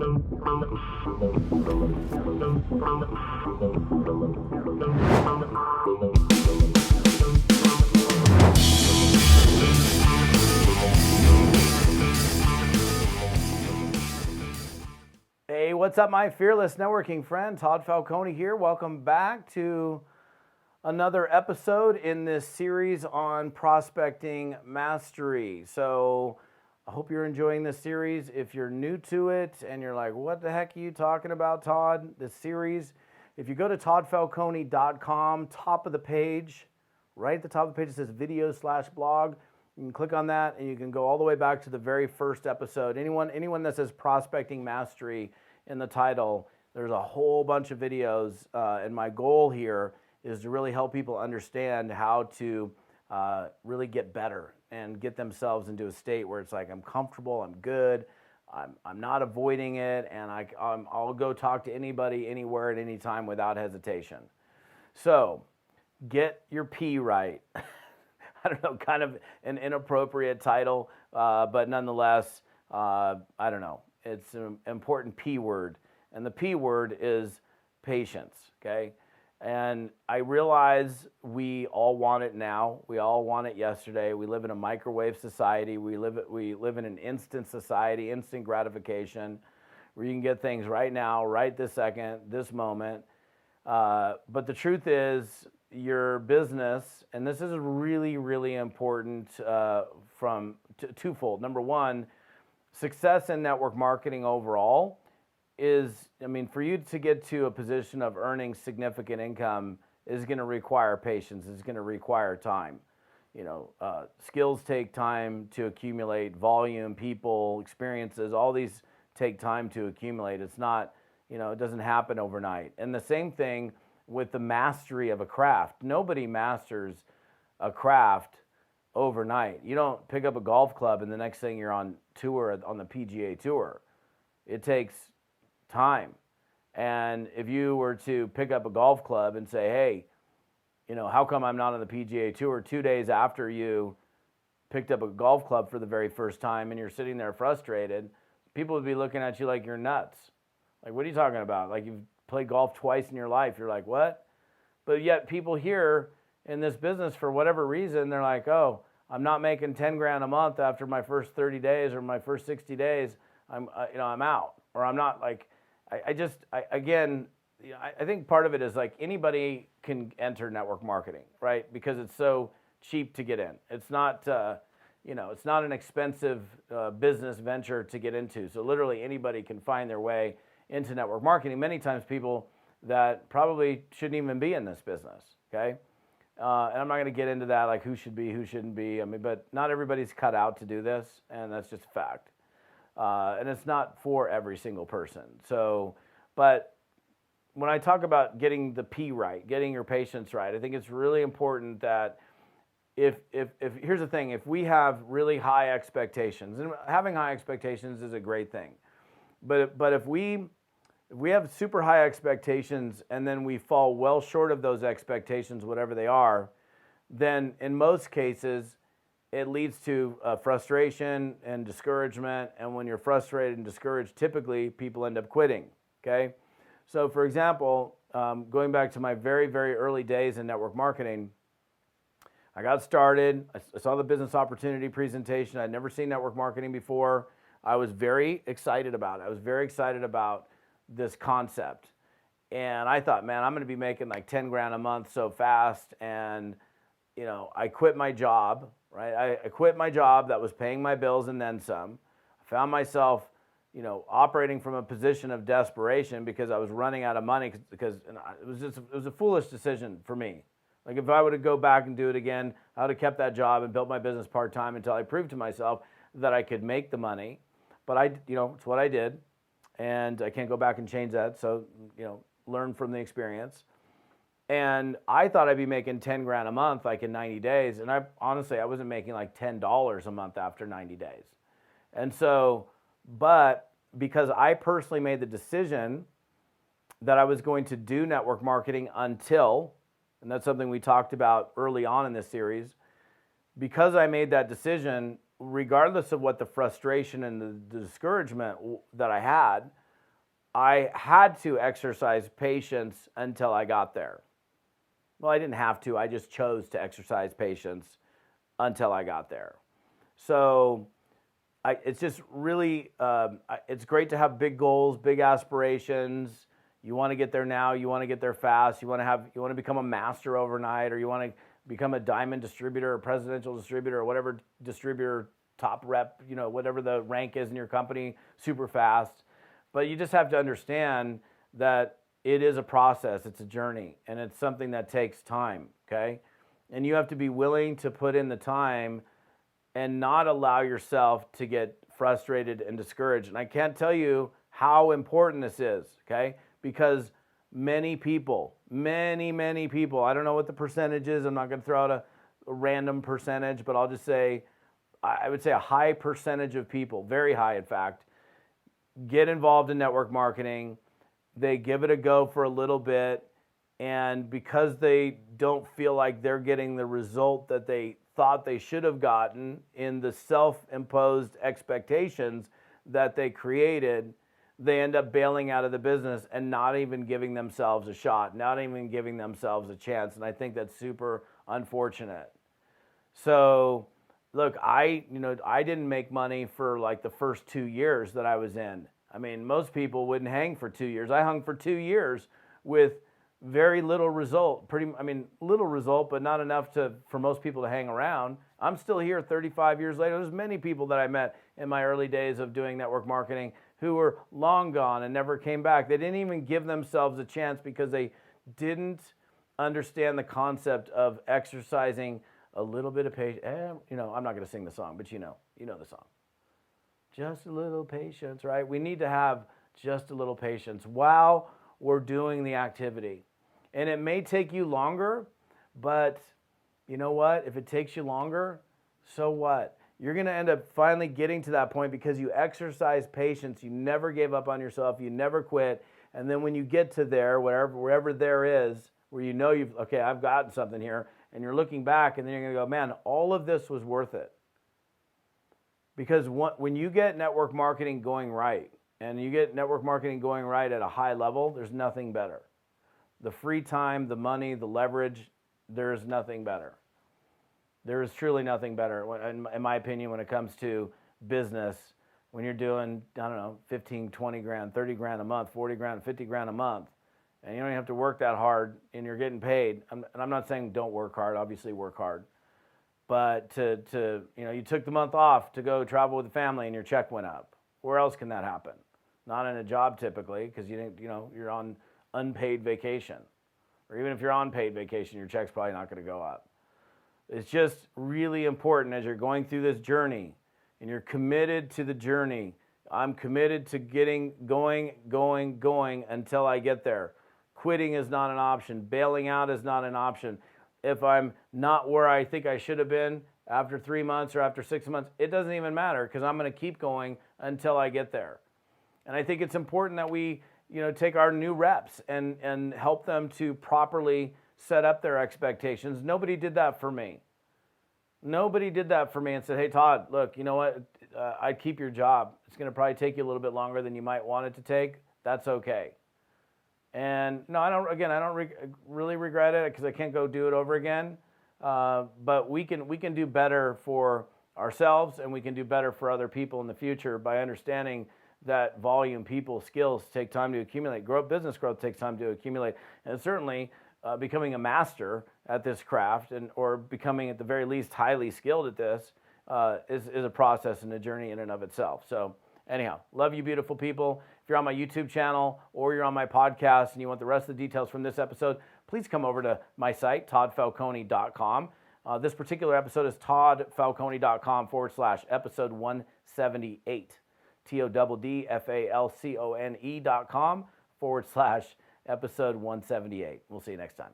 Hey, what's up, my fearless networking friend? Todd Falcone here. Welcome back to another episode in this series on prospecting mastery. So I hope you're enjoying this series. If you're new to it and you're like, what the heck are you talking about, Todd? This series, if you go to toddfalcone.com, top of the page, right at the top of the page, it says video/blog. You can click on that and you can go all the way back to the very first episode. Anyone that says prospecting mastery in the title, there's a whole bunch of videos, and my goal here is to really help people understand how to really get better and get themselves into a state where it's like, I'm comfortable, I'm good, I'm not avoiding it, and I'll go talk to anybody, anywhere, at any time without hesitation. So get your P right. I don't know, kind of an inappropriate title, but nonetheless, I don't know. It's an important P word, and the P word is patience, okay? And I realize we all want it now. We all want it yesterday. We live in a microwave society. We live in an instant society, instant gratification, where you can get things right now, right this second, this moment. But the truth is, your business, and this is really, really important from twofold. Number one, success in network marketing overall is, for you to get to a position of earning significant income is going to require patience. It's going to require time. Skills take time to accumulate, volume, people, experiences, all these take time to accumulate. It's not, it doesn't happen overnight. And the same thing with the mastery of a craft. Nobody masters a craft overnight. You don't pick up a golf club and the next thing you're on tour on the PGA Tour. It takes time. And if you were to pick up a golf club and say, hey, how come I'm not on the PGA Tour 2 days after you picked up a golf club for the very first time and you're sitting there frustrated, people would be looking at you like you're nuts. Like, what are you talking about? Like, you've played golf twice in your life. You're like, what? But yet people here in this business, for whatever reason, they're like, oh, I'm not making 10 grand a month after my first 30 days or my first 60 days. I'm out, or I'm not. Like, I think part of it is like anybody can enter network marketing, right? Because it's so cheap to get in. It's not, it's not an expensive business venture to get into. So literally anybody can find their way into network marketing. Many times people that probably shouldn't even be in this business, okay? And I'm not going to get into that, like who should be, who shouldn't be. But not everybody's cut out to do this, and that's just a fact. And it's not for every single person. So, but when I talk about getting the P right, getting your patience right, I think it's really important that if here's the thing, if we have really high expectations, and having high expectations is a great thing, but if we have super high expectations and then we fall well short of those expectations, whatever they are, then in most cases, it leads to frustration and discouragement. And when you're frustrated and discouraged, typically people end up quitting, okay? So for example, going back to my very, very early days in network marketing, I got started, I saw the business opportunity presentation. I'd never seen network marketing before. I was very excited about it. I was very excited about this concept. And I thought, man, I'm going to be making like 10 grand a month so fast. And, I quit my job, right? I quit my job that was paying my bills and then some. I found myself, operating from a position of desperation because I was running out of money because it was a foolish decision for me. Like if I would have go back and do it again, I would have kept that job and built my business part-time until I proved to myself that I could make the money. But it's what I did. And I can't go back and change that. So, learn from the experience. And I thought I'd be making 10 grand a month, like in 90 days. And I wasn't making like $10 a month after 90 days. And so, but because I personally made the decision that I was going to do network marketing until, and that's something we talked about early on in this series, because I made that decision, regardless of what the frustration and the discouragement that I had, I had to exercise patience until I got there. Well, I didn't have to. I just chose to exercise patience until I got there. So it's just really, it's great to have big goals, big aspirations. You want to get there now. You want to get there fast. You want to become a master overnight, or you want to become a diamond distributor or presidential distributor or whatever distributor, top rep, whatever the rank is in your company, super fast. But you just have to understand that it is a process. It's a journey, and it's something that takes time, okay? And you have to be willing to put in the time and not allow yourself to get frustrated and discouraged. And I can't tell you how important this is, okay? Because many people, many people, I don't know what the percentage is. I'm not going to throw out a random percentage, but I'll just say, I would say a high percentage of people, very high in fact, get involved in network marketing. They give it a go for a little bit, and because they don't feel like they're getting the result that they thought they should have gotten in the self-imposed expectations that they created, they end up bailing out of the business and not even giving themselves a shot, not even giving themselves a chance. And I think that's super unfortunate. So look, I didn't make money for like the first 2 years that I was in. I mean, most people wouldn't hang for 2 years. I hung for 2 years with very little result. Little result, but not enough for most people to hang around. I'm still here 35 years later. There's many people that I met in my early days of doing network marketing who were long gone and never came back. They didn't even give themselves a chance because they didn't understand the concept of exercising a little bit of patience. I'm not going to sing the song, but you know the song. Just a little patience, right? We need to have just a little patience while we're doing the activity. And it may take you longer, but you know what? If it takes you longer, so what? You're going to end up finally getting to that point because you exercise patience. You never gave up on yourself. You never quit. And then when you get to there, wherever there is, where I've gotten something here, and you're looking back, and then you're going to go, man, all of this was worth it. Because when you get network marketing going right, and you get network marketing going right at a high level, there's nothing better. The free time, the money, the leverage, there is nothing better. There is truly nothing better, in my opinion, when it comes to business. When you're doing, 15, 20 grand, 30 grand a month, 40 grand, 50 grand a month, and you don't even have to work that hard, and you're getting paid. And I'm not saying don't work hard, obviously work hard. But you took the month off to go travel with the family and your check went up. Where else can that happen? Not in a job typically, because you're on unpaid vacation. Or even if you're on paid vacation, your check's probably not going to go up. It's just really important as you're going through this journey and you're committed to the journey. I'm committed to getting going until I get there. Quitting is not an option. Bailing out is not an option. If I'm not where I think I should have been after 3 months or after 6 months, it doesn't even matter because I'm going to keep going until I get there. And I think it's important that we, take our new reps and help them to properly set up their expectations. Nobody did that for me. Nobody did that for me and said, hey, Todd, look, you know what? I'd keep your job. It's going to probably take you a little bit longer than you might want it to take. That's okay. And no, I don't really regret it because I can't go do it over again. But we can do better for ourselves, and we can do better for other people in the future by understanding that volume, people, skills take time to accumulate. Business growth takes time to accumulate, and certainly becoming a master at this craft or becoming at the very least highly skilled at this is a process and a journey in and of itself. So anyhow, love you, beautiful people. If you're on my YouTube channel or you're on my podcast and you want the rest of the details from this episode, please come over to my site, toddfalcone.com. This particular episode is toddfalcone.com/episode 178. TODDFALCONE.com/episode 178. We'll see you next time.